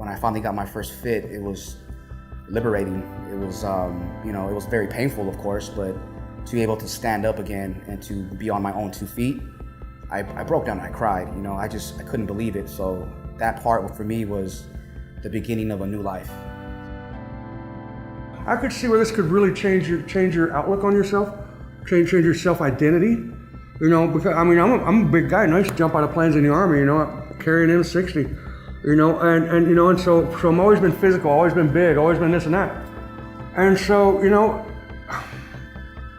when I finally got my first fit, it was liberating. It was, it was very painful, of course, but to be able to stand up again and to be on my own 2 feet, I broke down and I cried. I couldn't believe it. So that part for me was the beginning of a new life. I could see where this could really change your outlook on yourself, change your self-identity. Because I'm a big guy, and I used to jump out of planes in the Army, carrying an M60, and so I've always been physical, always been big, always been this and that. And so,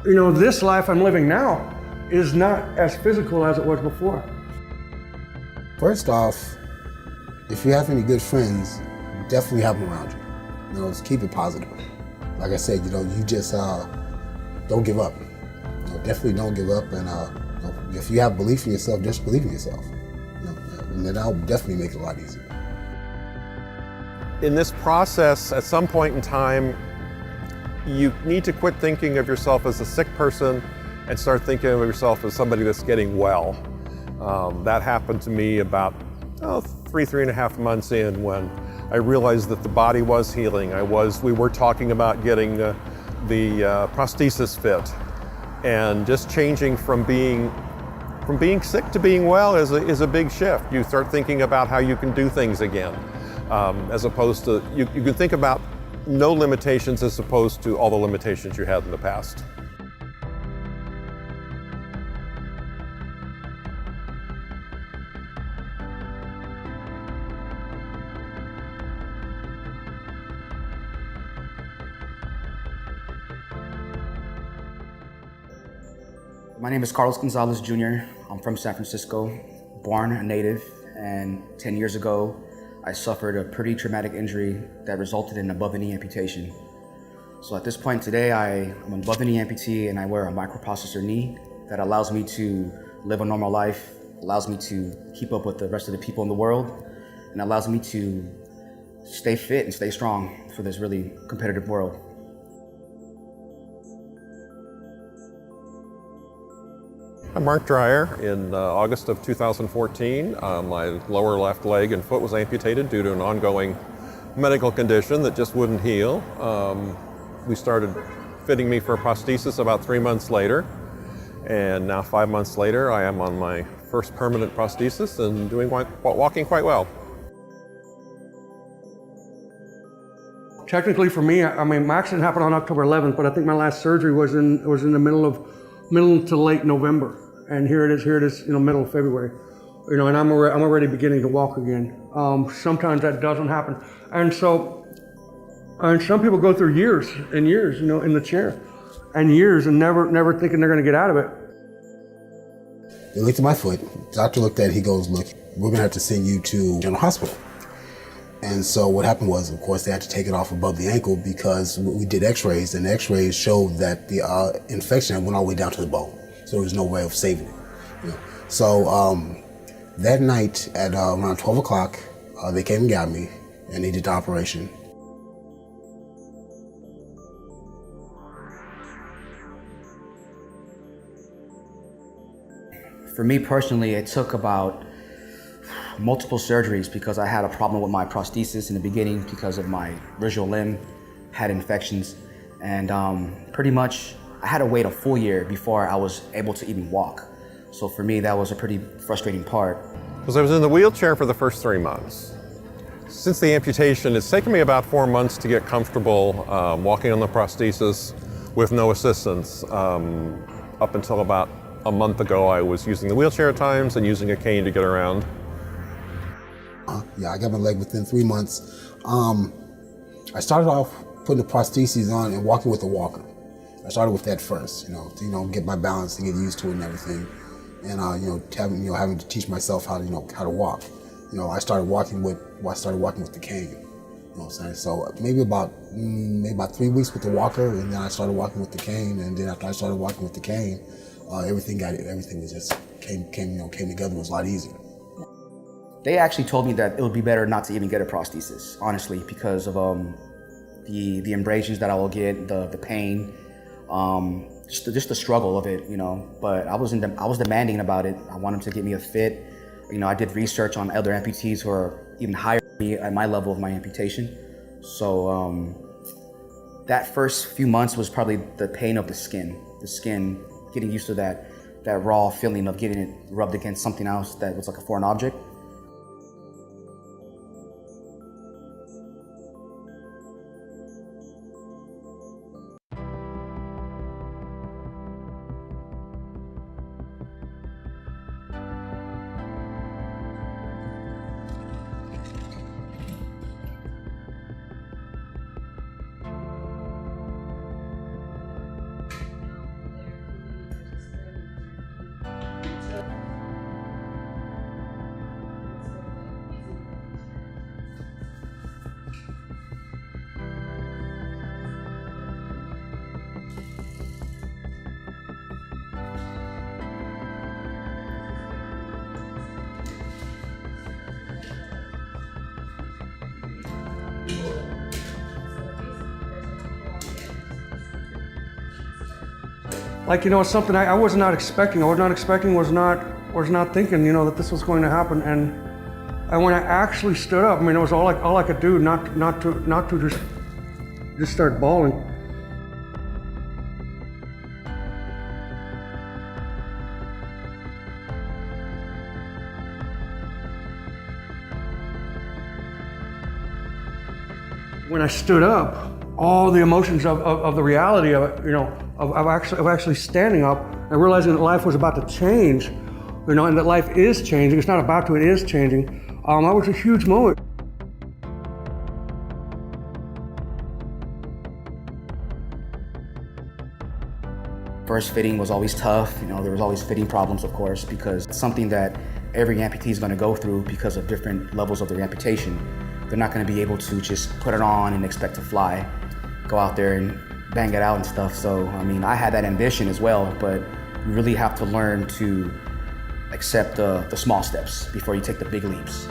this life I'm living now is not as physical as it was before. First off, if you have any good friends, definitely have them around you. Just keep it positive. Like I said, you just don't give up. Definitely don't give up, and if you have belief in yourself, just believe in yourself. And that'll definitely make it a lot easier. In this process, at some point in time, you need to quit thinking of yourself as a sick person and start thinking of yourself as somebody that's getting well. That happened to me about 3.5 months in, when I realized that the body was healing. We were talking about getting the prosthesis fit, and just changing from being sick to being well is a big shift. You start thinking about how you can do things again, as opposed to, you can think about no limitations as opposed to all the limitations you had in the past. My name is Carlos Gonzalez Jr. I'm from San Francisco, born a native, and 10 years ago, I suffered a pretty traumatic injury that resulted in an above-the-knee amputation. So at this point today, I'm an above-the-knee amputee, and I wear a microprocessor knee that allows me to live a normal life, allows me to keep up with the rest of the people in the world, and allows me to stay fit and stay strong for this really competitive world. I'm Mark Dreyer. In August of 2014, my lower left leg and foot was amputated due to an ongoing medical condition that just wouldn't heal. We started fitting me for a prosthesis about 3 months later, and now 5 months later I am on my first permanent prosthesis and walking quite well. Technically for me, my accident happened on October 11th, but I think my last surgery was in the middle to late November, and here it is, middle of February, and I'm already beginning to walk again. Sometimes that doesn't happen, and some people go through years and years, in the chair, and years, and never thinking they're going to get out of it. They looked at my foot. Doctor looked at it. He goes, "Look, we're going to have to send you to general hospital." And so what happened was, of course, they had to take it off above the ankle because we did x-rays, and the x-rays showed that the infection went all the way down to the bone. So there was no way of saving it. So that night at around 12 o'clock, they came and got me, and they did the operation. For me personally, it took about multiple surgeries because I had a problem with my prosthesis in the beginning because of my residual limb had infections, and pretty much I had to wait a full year before I was able to even walk. So for me, that was a pretty frustrating part. Because I was in the wheelchair for the first 3 months. Since the amputation, it's taken me about 4 months to get comfortable walking on the prosthesis with no assistance. Up until about a month ago, I was using the wheelchair at times and using a cane to get around. Yeah, I got my leg within 3 months. I started off putting the prostheses on and walking with a walker. I started with that first, to get my balance, to get used to it and everything, and having to teach myself how to walk. I started walking with the cane. You know what I'm saying? So maybe about 3 weeks with the walker, and then I started walking with the cane, and then after I started walking with the cane, everything was just came together. It was a lot easier. They actually told me that it would be better not to even get a prosthesis, honestly, because of the abrasions that I will get, the pain, just the struggle of it, But I was demanding about it. I wanted to get me a fit. I did research on other amputees who are even higher. at my level of my amputation. So that first few months was probably the pain of the skin, getting used to that raw feeling of getting it rubbed against something else that was like a foreign object. Like, you know, it's something I was not expecting. Was not thinking, you know, that this was going to happen. And when I actually stood up, I mean, it was all I could do not to just start bawling. When I stood up, all the emotions of the reality of it, you know, of actually standing up and realizing that life was about to change, you know, and that life is changing. It's not about to, it is changing. That was a huge moment. First fitting was always tough. You know, there was always fitting problems, of course, because it's something that every amputee is going to go through because of different levels of their amputation. They're not going to be able to just put it on and expect to fly, go out there and bang it out and stuff. So, I mean, I had that ambition as well, but you really have to learn to accept the small steps before you take the big leaps.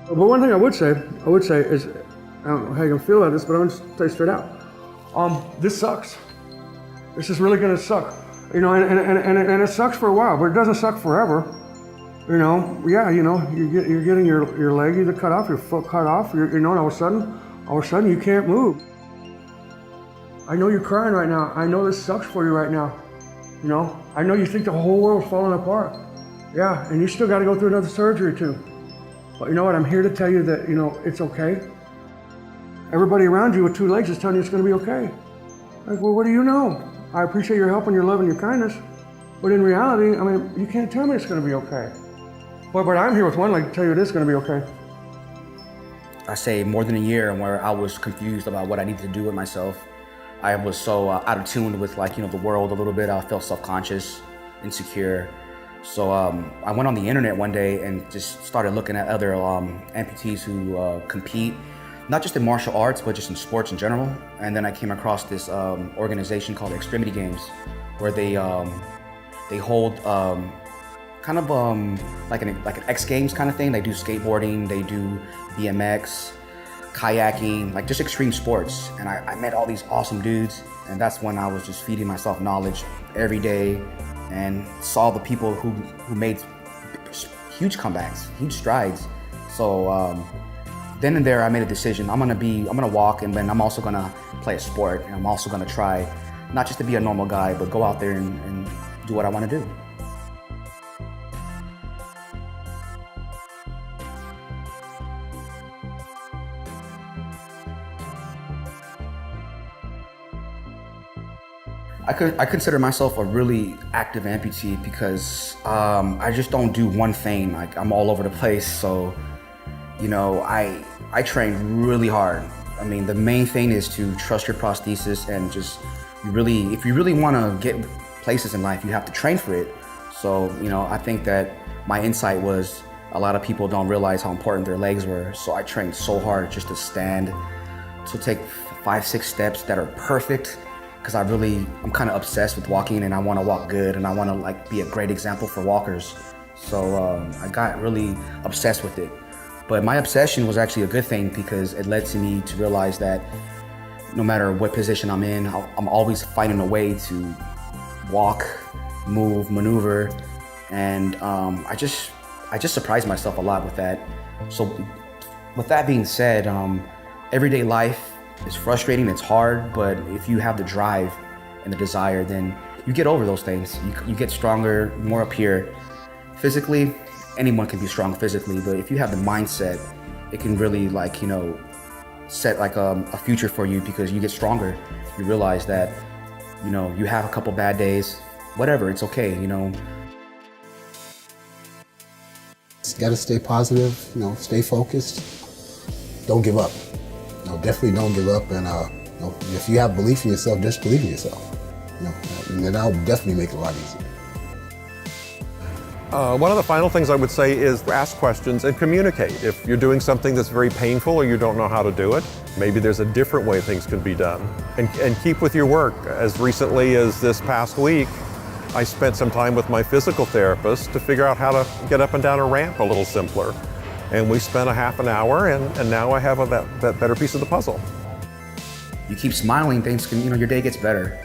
But one thing I would say is, I don't know how you can feel about this, but I'm gonna tell you straight out. This sucks. This is really gonna suck. You know, and it sucks for a while, but it doesn't suck forever. You know, yeah, you know, you're getting your leg either cut off, your foot cut off, you know, and all of a sudden you can't move. I know you're crying right now. I know this sucks for you right now. You know, I know you think the whole world's falling apart. Yeah, and you still gotta go through another surgery too. But you know what, I'm here to tell you that, you know, it's okay. Everybody around you with two legs is telling you it's gonna be okay. Like, well, what do you know? I appreciate your help and your love and your kindness, but in reality, I mean, you can't tell me it's gonna be okay. But I'm here with one leg to tell you it is gonna be okay. I say more than a year where I was confused about what I needed to do with myself. I was so out of tune with, like, you know, the world a little bit. I felt self-conscious, insecure. So I went on the internet one day and just started looking at other amputees who compete, not just in martial arts, but just in sports in general. And then I came across this organization called Extremity Games, where they hold kind of like an X Games kind of thing. They do skateboarding, they do BMX, kayaking, like just extreme sports. And I met all these awesome dudes, and that's when I was just feeding myself knowledge every day and saw the people who made huge comebacks, huge strides. So then and there I made a decision. I'm gonna walk, and then I'm also gonna play a sport, and I'm also gonna try not just to be a normal guy, but go out there and do what I want to do. I consider myself a really active amputee because I just don't do one thing. Like, I'm all over the place. So, you know, I train really hard. I mean, the main thing is to trust your prosthesis and just if you really want to get places in life, you have to train for it. So, you know, I think that my insight was a lot of people don't realize how important their legs were. So I trained so hard just to stand, to take 5-6 steps that are perfect. Because I'm kind of obsessed with walking, and I want to walk good, and I want to, like, be a great example for walkers. So I got really obsessed with it. But my obsession was actually a good thing because it led to me to realize that no matter what position I'm in, I'm always finding a way to walk, move, maneuver, and I just surprised myself a lot with that. So with that being said, everyday life is frustrating, it's hard, but if you have the drive and the desire, then you get over those things. You get stronger, more up here. Physically, anyone can be strong physically, but if you have the mindset, it can really set like a future for you because you get stronger. You realize that, you have a couple bad days, whatever, it's okay, Just gotta stay positive, stay focused. Don't give up. Definitely don't give up. And if you have belief in yourself, just believe in yourself. And that'll definitely make it a lot easier. One of the final things I would say is ask questions and communicate. If you're doing something that's very painful or you don't know how to do it, maybe there's a different way things can be done. And keep with your work. As recently as this past week, I spent some time with my physical therapist to figure out how to get up and down a ramp a little simpler. And we spent a half an hour, and now I have that better piece of the puzzle. You keep smiling, things can, your day gets better.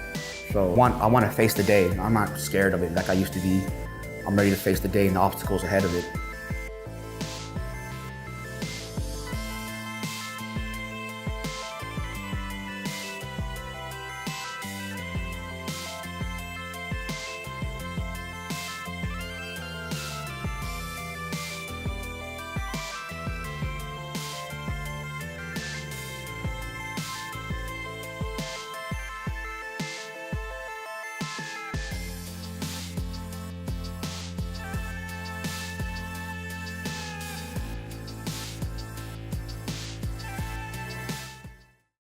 So I want to face the day. I'm not scared of it like I used to be. I'm ready to face the day and the obstacles ahead of it.